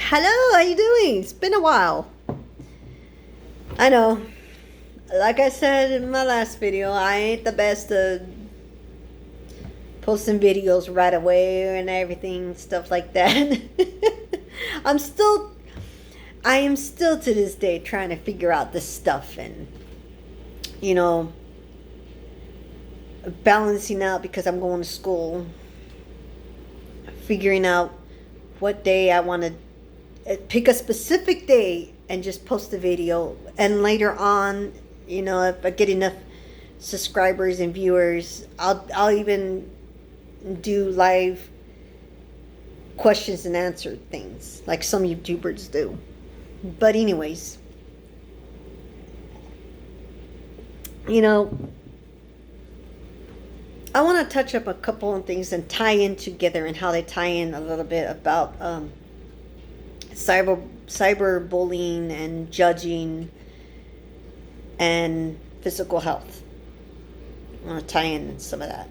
Hello, how you doing? It's been a while. I know. Like I said in my last video, I ain't the best at posting videos right away and everything, stuff like that. I'm still I am still to this day trying to figure out this stuff and you know, balancing out because I'm going to school, figuring out what day I want to pick a specific day and just post the video, and later on, if I get enough subscribers and viewers, I'll even do live questions and answer things like some YouTubers do. But anyways, I want to touch up a couple of things and tie in together and how they tie in a little bit about cyberbullying and judging and physical health. I want to tie in some of that,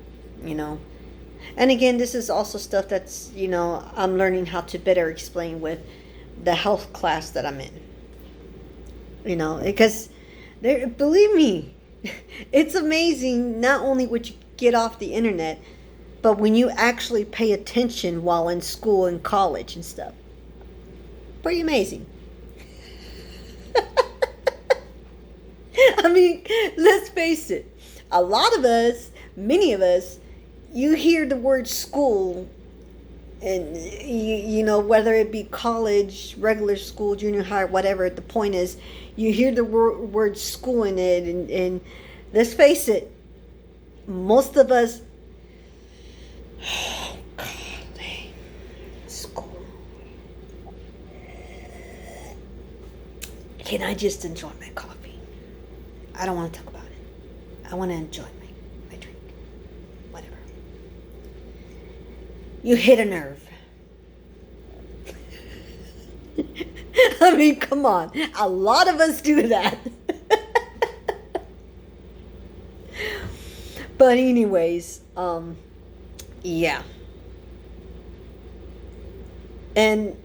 And again, this is also stuff that's, I'm learning how to better explain with the health class that I'm in. Because believe me, it's amazing not only what you get off the internet, but when you actually pay attention while in school and college and stuff. Pretty amazing. I mean, let's face it. A lot of us, many of us, you hear the word school, and whether it be college, regular school, junior high, whatever. The point is, you hear the word school in it, and let's face it, most of us. Oh God, school. Can I just enjoy my coffee? I don't want to talk about it. I want to enjoy my drink. Whatever. You hit a nerve. I mean, come on. A lot of us do that. But anyways, yeah. And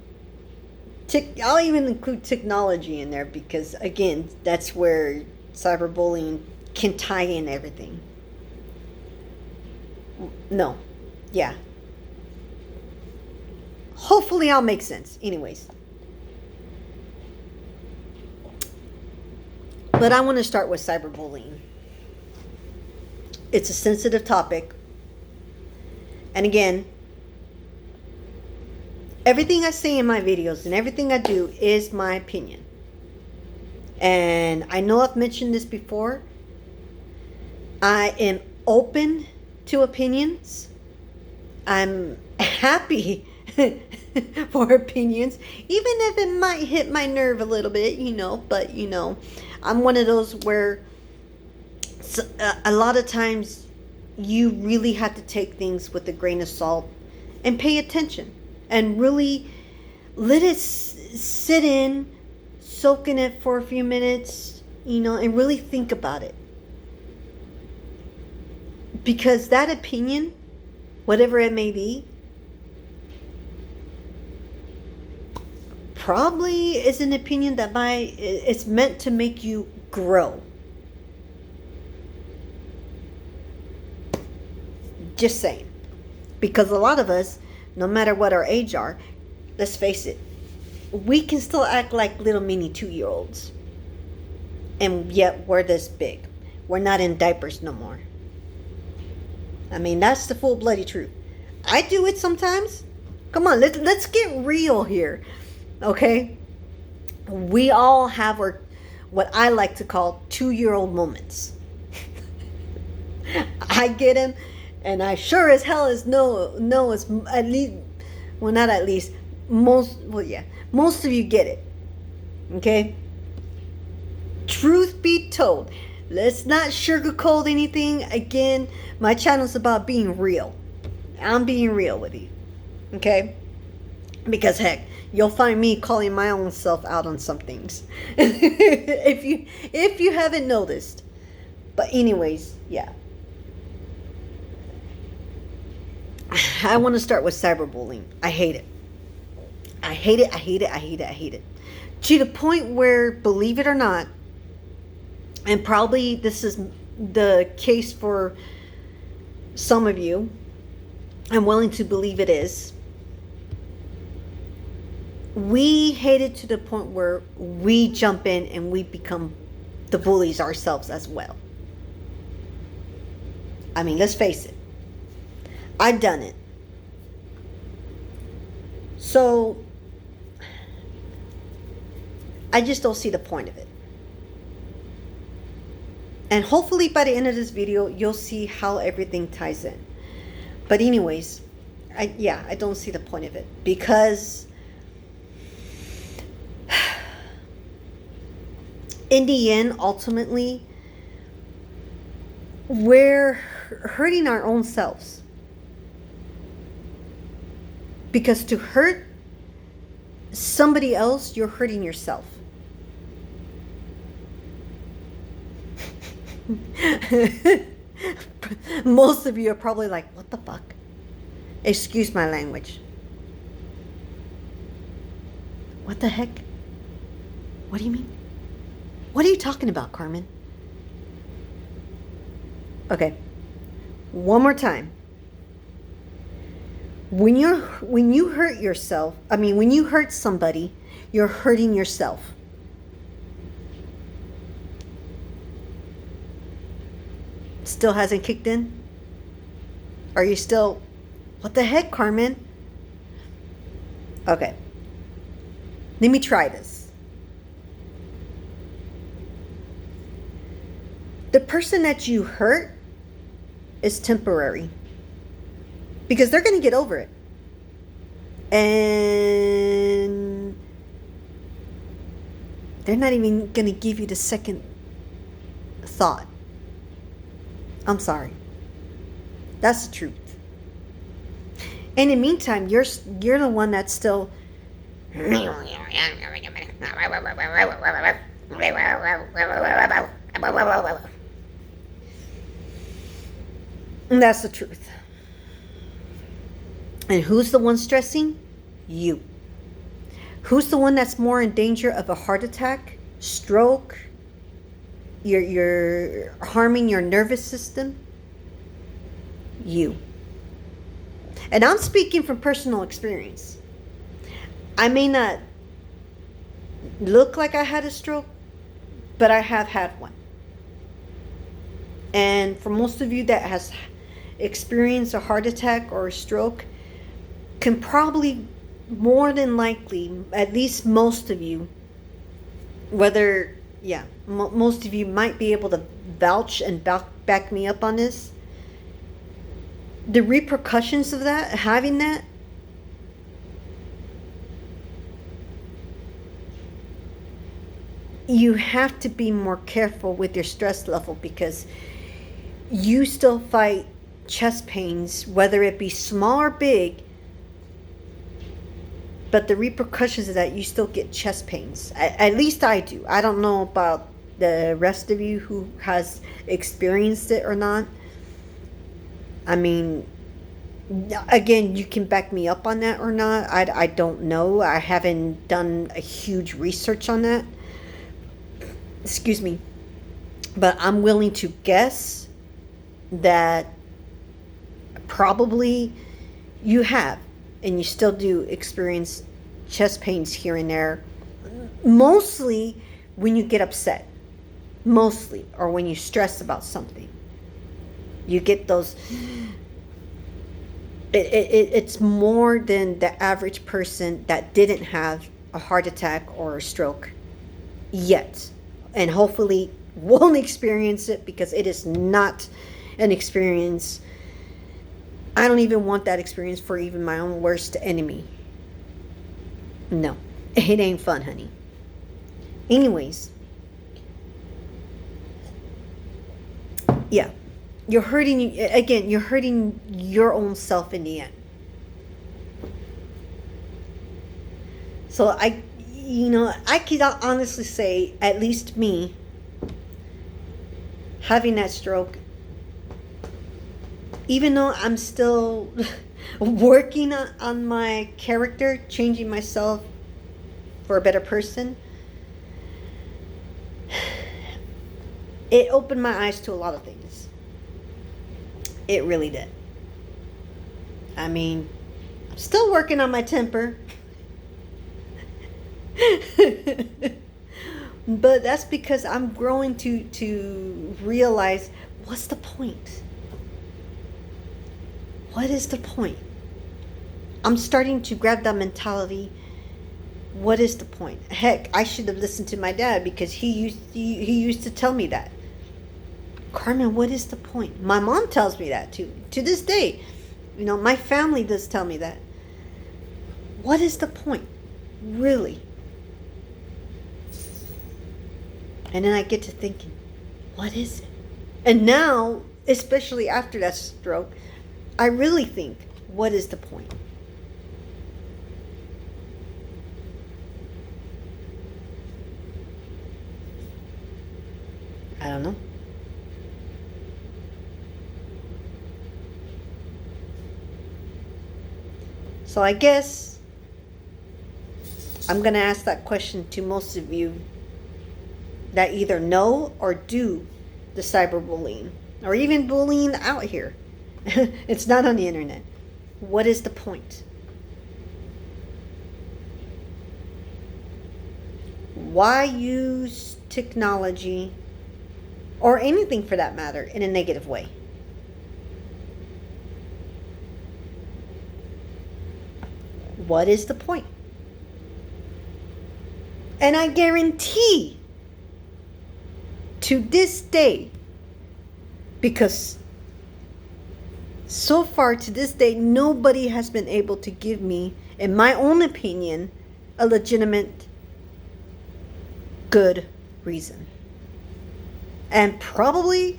I'll even include technology in there because, again, that's where cyberbullying can tie in everything. No. Yeah. Hopefully I'll make sense. Anyways. But I want to start with cyberbullying. It's a sensitive topic. And again, everything I say in my videos and everything I do is my opinion. And I know I've mentioned this before. I am open to opinions. I'm happy for opinions, even if it might hit my nerve a little bit, but I'm one of those where a lot of times you really have to take things with a grain of salt and pay attention and really let it sit in, soak in it for a few minutes, and really think about it. Because that opinion, whatever it may be, probably is an opinion that it's meant to make you grow. Just saying. Because a lot of us, no matter what our age are, let's face it, we can still act like little mini 2-year-olds. And yet we're this big. We're not in diapers no more. I mean, that's the full bloody truth. I do it sometimes. Come on, let's get real here. Okay? We all have what I like to call 2-year-old moments. I get them. And I sure as hell as know as at least, well, not at least, most of you get it. Okay? Truth be told, let's not sugarcoat anything. Again, my channel's about being real. I'm being real with you. Okay? Because heck, you'll find me calling my own self out on some things. if you haven't noticed. But anyways, yeah. I want to start with cyberbullying. I hate it. I hate it. I hate it. I hate it. I hate it. To the point where, believe it or not, and probably this is the case for some of you, I'm willing to believe it is. We hate it to the point where we jump in and we become the bullies ourselves as well. I mean, let's face it. I've done it. So, I just don't see the point of it. And hopefully by the end of this video, you'll see how everything ties in. But anyways, I don't see the point of it. Because in the end, ultimately, we're hurting our own selves. Because to hurt somebody else, you're hurting yourself. Most of you are probably like, what the fuck? Excuse my language. What the heck? What do you mean? What are you talking about, Carmen? Okay. One more time. When you hurt yourself, when you hurt somebody, you're hurting yourself. Still hasn't kicked in? Are you still, what the heck, Carmen? Okay. Let me try this. The person that you hurt is temporary. Because they're going to get over it. And they're not even going to give you the second thought. I'm sorry. That's the truth. In the meantime, you're the one that's still. And that's the truth. And who's the one stressing? You. Who's the one that's more in danger of a heart attack, stroke? You're harming your nervous system? You. And I'm speaking from personal experience. I may not look like I had a stroke, but I have had one. And for most of you that has experienced a heart attack or a stroke, can probably more than likely, at least most of you, most of you might be able to vouch and back me up on this. The repercussions of that, having that, you have to be more careful with your stress level because you still fight chest pains, whether it be small or big. But the repercussions of that, you still get chest pains. At least I do. I don't know about the rest of you who has experienced it or not. I mean, again, you can back me up on that or not. I don't know. I haven't done a huge research on that. Excuse me. But I'm willing to guess that probably you have. And you still do experience chest pains here and there. Mostly when you get upset. Mostly. Or when you stress about something. You get those. It's more than the average person that didn't have a heart attack or a stroke yet. And hopefully won't experience it because it is not an experience. I don't even want that experience for even my own worst enemy. No, it ain't fun, honey. Anyways. Yeah. You're hurting your own self in the end. So I can honestly say, at least me, having that stroke, even though I'm still working on my character, changing myself for a better person, it opened my eyes to a lot of things. It really did. I mean, I'm still working on my temper. But that's because I'm growing to realize, what's the point? What is the point? I'm starting to grab that mentality. What is the point? Heck, I should have listened to my dad, because he used to tell me that. Carmen, what is the point? My mom tells me that too. To this day, my family does tell me that. What is the point? Really? And then I get to thinking, what is it? And now, especially after that stroke, I really think, what is the point? I don't know. So I guess I'm going to ask that question to most of you that either know or do the cyberbullying, or even bullying out here. It's not on the internet. What is the point? Why use technology, or anything for that matter, in a negative way? What is the point? And I guarantee, to this day, because so far to this day, nobody has been able to give me, in my own opinion, a legitimate good reason. And probably,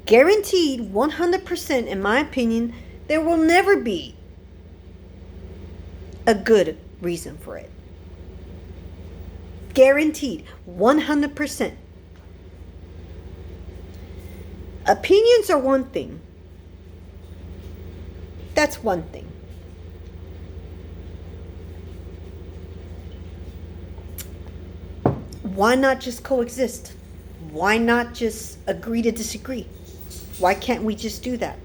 guaranteed, 100%, in my opinion, there will never be a good reason for it. Guaranteed, 100%. Opinions are one thing. That's one thing. Why not just coexist? Why not just agree to disagree? Why can't we just do that?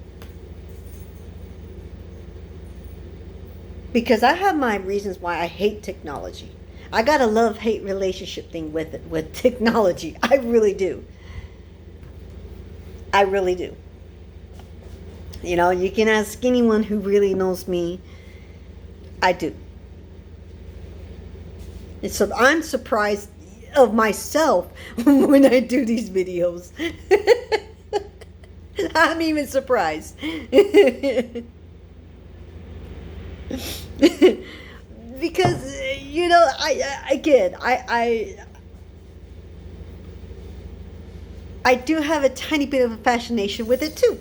Because I have my reasons why I hate technology. I got a love-hate relationship thing with it, with technology. I really do. I really do. You can ask anyone who really knows me. I do. And so I'm surprised of myself when I do these videos. I'm even surprised. Because I do have a tiny bit of a fascination with it too.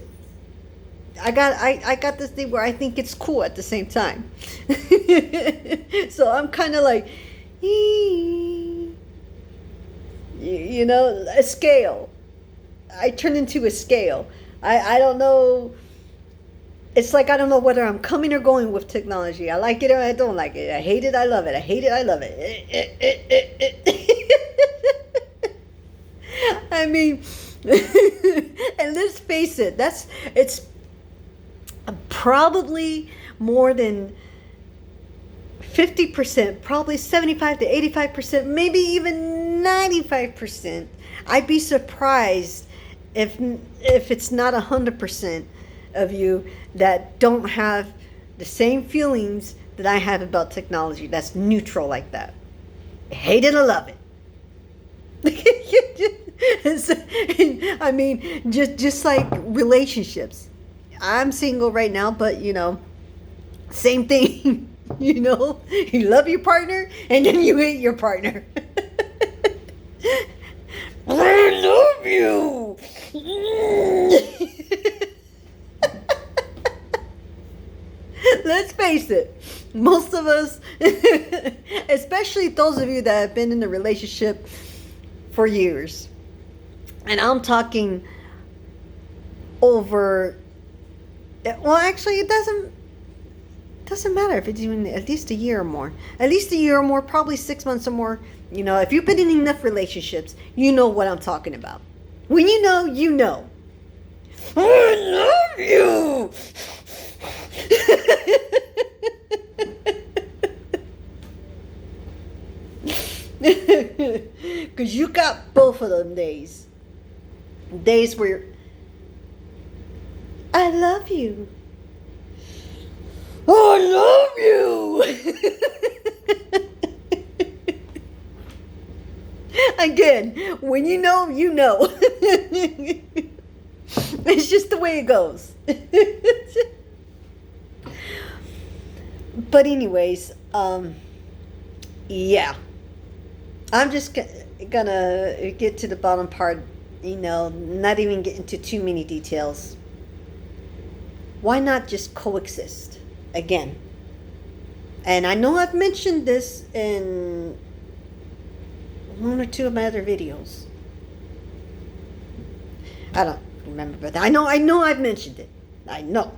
I got this thing where I think it's cool at the same time. So I'm kind of like, a scale. I turn into a scale. I don't know. It's like I don't know whether I'm coming or going with technology. I like it or I don't like it. I hate it, I love it. I hate it, I love it. I mean, and let's face it, it's probably more than 50%, probably 75 to 85%, maybe even 95%. I'd be surprised if it's not 100% of you that don't have the same feelings that I have about technology. That's neutral like that. Hate it or love it. I mean, just like relationships. I'm single right now, but same thing. You love your partner and then you hate your partner. I love you. Let's face it, most of us, especially those of you that have been in a relationship for years, and I'm talking over, well, actually, it doesn't, Doesn't matter if it's even at least a year or more. At least a year or more, probably 6 months or more. You know, if you've been in enough relationships, you know what I'm talking about. When you know, you know. I love you. Because you got both of them days. Days where I love you. I love you. Again, when you know, you know. It's just the way it goes. But anyways, yeah. I'm just gonna get to the bottom part, you know, not even get into too many details. Why not just coexist again? And I know I've mentioned this in one or two of my other videos. I don't remember, but I know I've mentioned it. I know.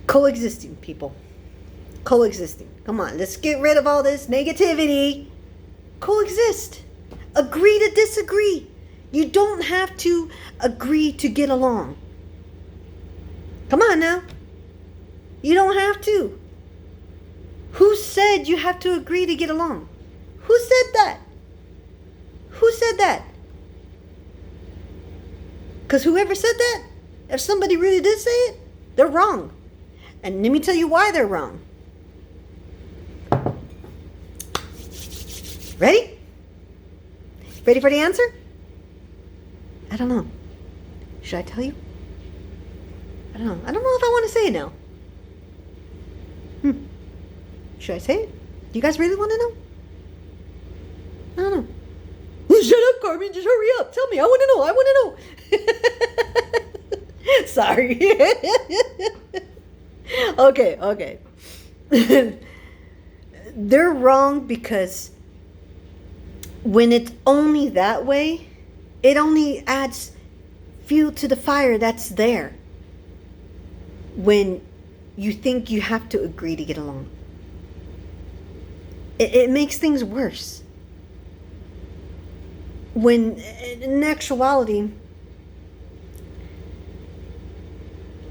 Coexisting, people. Coexisting. Come on, let's get rid of all this negativity. Coexist. Agree to disagree. You don't have to agree to get along. Come on now. You don't have to. Who said you have to agree to get along? Who said that? Who said that? Because whoever said that, if somebody really did say it, they're wrong. And let me tell you why they're wrong. Ready? Ready for the answer? I don't know. Should I tell you? I don't know. I don't know if I want to say it now. Should I say it? Do you guys really want to know? I don't know. Well, shut up, Carmen. Just hurry up. Tell me. I want to know. I want to know. Sorry. Okay. They're wrong because when it's only that way, it only adds fuel to the fire that's there. When you think you have to agree to get along, it makes things worse. When in actuality,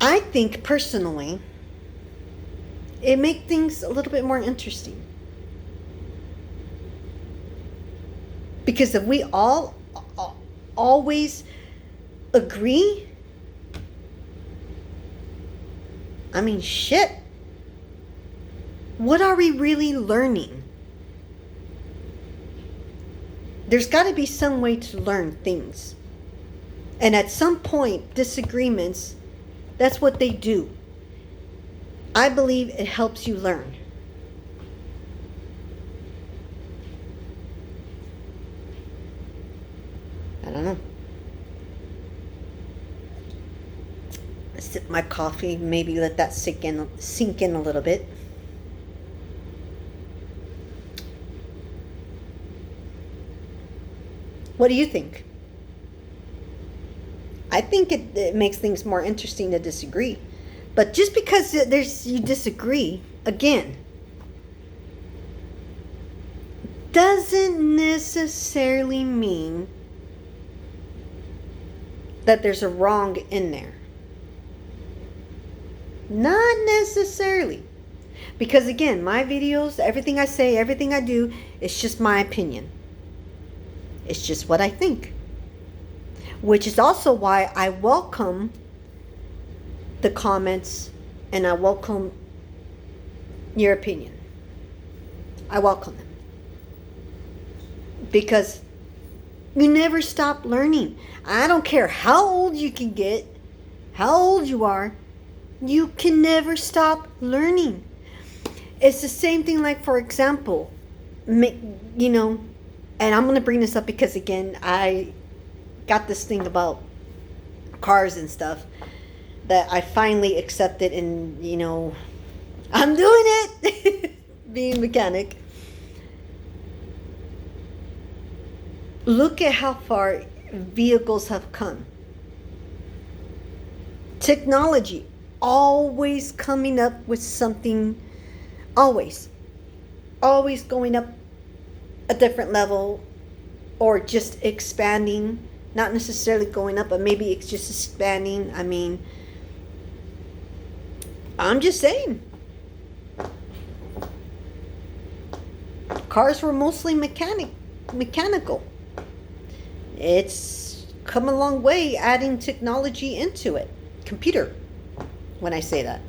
I think personally, it makes things a little bit more interesting. Because if we all always agree, I mean, shit. What are we really learning? There's got to be some way to learn things. And at some point, disagreements, that's what they do. I believe it helps you learn. I don't know. I sip my coffee, maybe let that sink in a little bit. What do you think? I think it makes things more interesting to disagree. But just because you disagree, again, doesn't necessarily mean that there's a wrong in there. Not necessarily. Because again, my videos, everything I say, everything I do, it's just my opinion. It's just what I think. Which is also why I welcome the comments and I welcome your opinion. I welcome them. Because you never stop learning. I don't care how old you can get, how old you are, you can never stop learning. It's the same thing, like, for example, you know, and I'm going to bring this up because, again, I got this thing about cars and stuff that I finally accepted, and, you know, I'm doing it, being a mechanic. Look at how far vehicles have come. Technology, always coming up with something, always going up a different level, or just expanding, not necessarily going up, but maybe it's just expanding. I mean, I'm just saying, cars were mostly mechanical. It's come a long way adding technology into it. Computer, when I say that.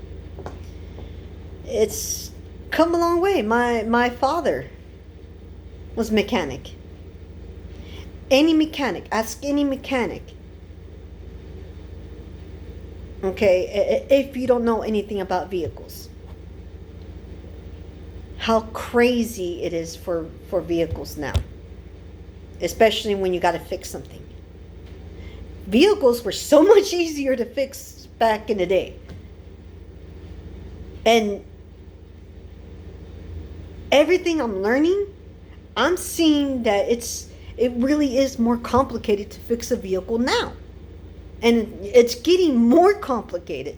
It's come a long way. My father was mechanic. Any mechanic, ask any mechanic. Okay, if you don't know anything about vehicles. How crazy it is for vehicles now. Especially when you got to fix something. Vehicles were so much easier to fix back in the day. And everything I'm learning, I'm seeing that it really is more complicated to fix a vehicle now. And it's getting more complicated.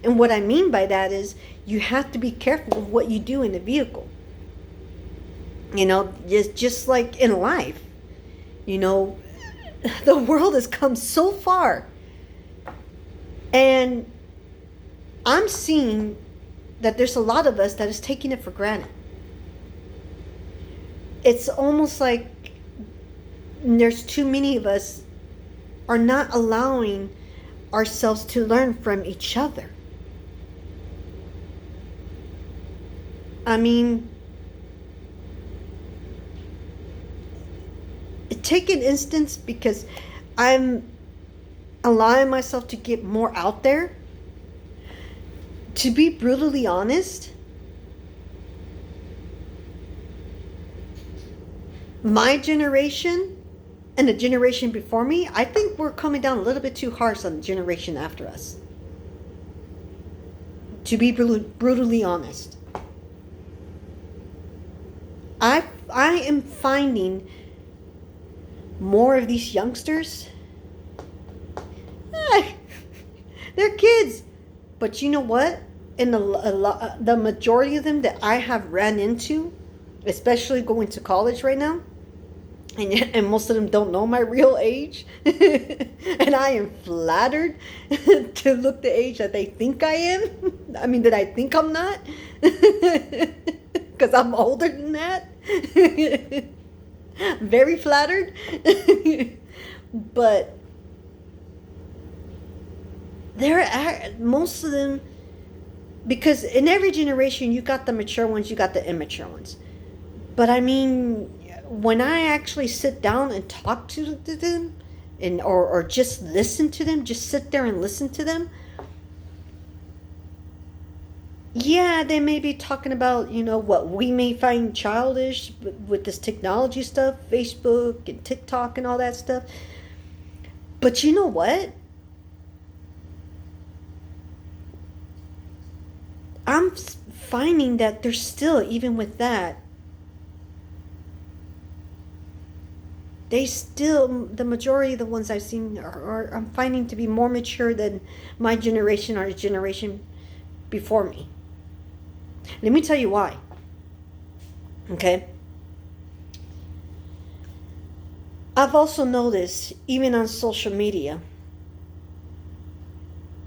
And what I mean by that is you have to be careful of what you do in a vehicle. You know, just like in life. You know, the world has come so far. And I'm seeing that there's a lot of us that is taking it for granted. It's almost like there's too many of us are not allowing ourselves to learn from each other. I mean, take an instance, because I'm allowing myself to get more out there. To be brutally honest, my generation and the generation before me, I think we're coming down a little bit too harsh on the generation after us. To be brutally honest. I am finding more of these youngsters, they're kids. But you know what? In the majority of them that I have ran into, especially going to college right now, and most of them don't know my real age, and I am flattered to look the age that they think I am. I mean, that I think I'm not, because I'm older than that. Very flattered. But most of them, because in every generation you got the mature ones, you got the immature ones. But I mean, when I actually sit down and talk to them, or just listen to them, just sit there and listen to them, yeah, they may be talking about, you know, what we may find childish with this technology stuff, Facebook and TikTok and all that stuff. But you know what? I'm finding that there's still, even with that, the majority of the ones I've seen are I'm finding to be more mature than my generation or the generation before me. Let me tell you why. Okay? I've also noticed, even on social media,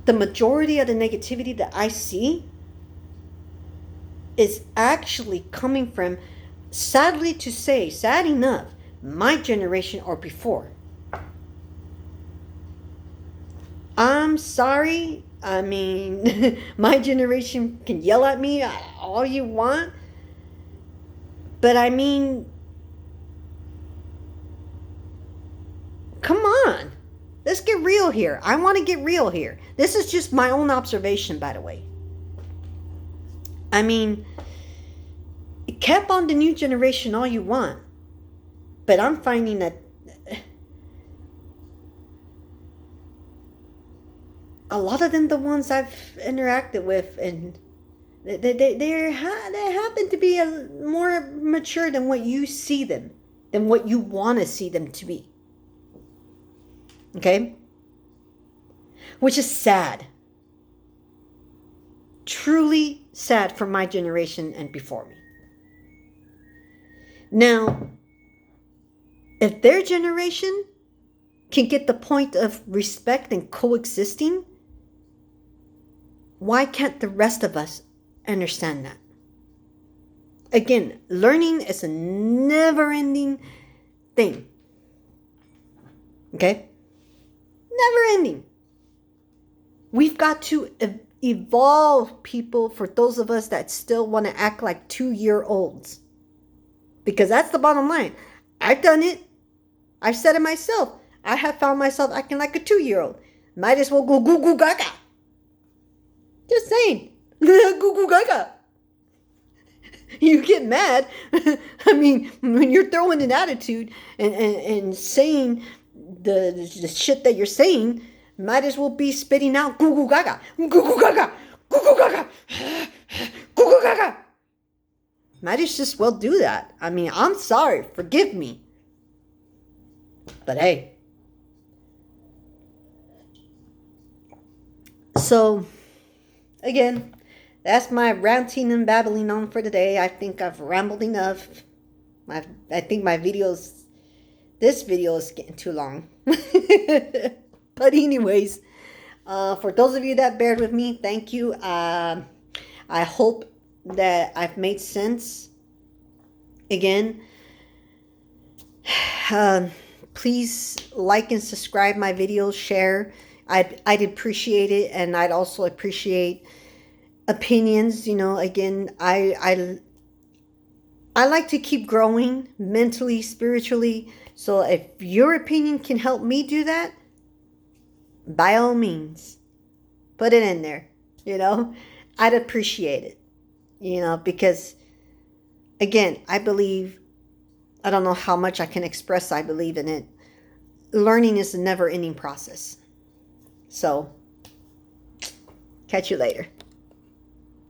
the majority of the negativity that I see is actually coming from, sadly to say, sad enough, my generation or before. I'm sorry. I mean, my generation can yell at me all you want. But I mean, come on. Let's get real here. I want to get real here. This is just my own observation, by the way. I mean, cap on the new generation all you want. But I'm finding that a lot of them, the ones I've interacted with, and they happen to be more mature than what you see them, than what you want to see them to be. Okay? Which is sad. truly sad for my generation and before me. Now, if their generation can get the point of respect and coexisting, why can't the rest of us understand that? Again, learning is a never-ending thing. Okay? Never ending. We've got to evolve, people, for those of us that still want to act like 2-year-olds. Because that's the bottom line. I've done it. I've said it myself. I have found myself acting like a 2-year-old. Might as well go goo goo gaga. Just saying. Goo goo gaga. You get mad. I mean, when you're throwing an attitude and saying the shit that you're saying, might as well be spitting out goo goo gaga. Goo goo gaga. Goo goo gaga. Goo goo gaga. Might as just well do that. I mean, I'm sorry. Forgive me. But hey. So, again, that's my ranting and babbling on for today. I think I've rambled enough. I think this video is getting too long. But anyways, for those of you that bared with me, thank you. I hope that I've made sense. Again, please like and subscribe my videos, share. I'd appreciate it, and I'd also appreciate opinions. You know, again, I like to keep growing mentally, spiritually. So if your opinion can help me do that, by all means, put it in there. You know, I'd appreciate it. You know, because again, I believe, I don't know how much I can express I believe in it. Learning is a never-ending process. So, catch you later.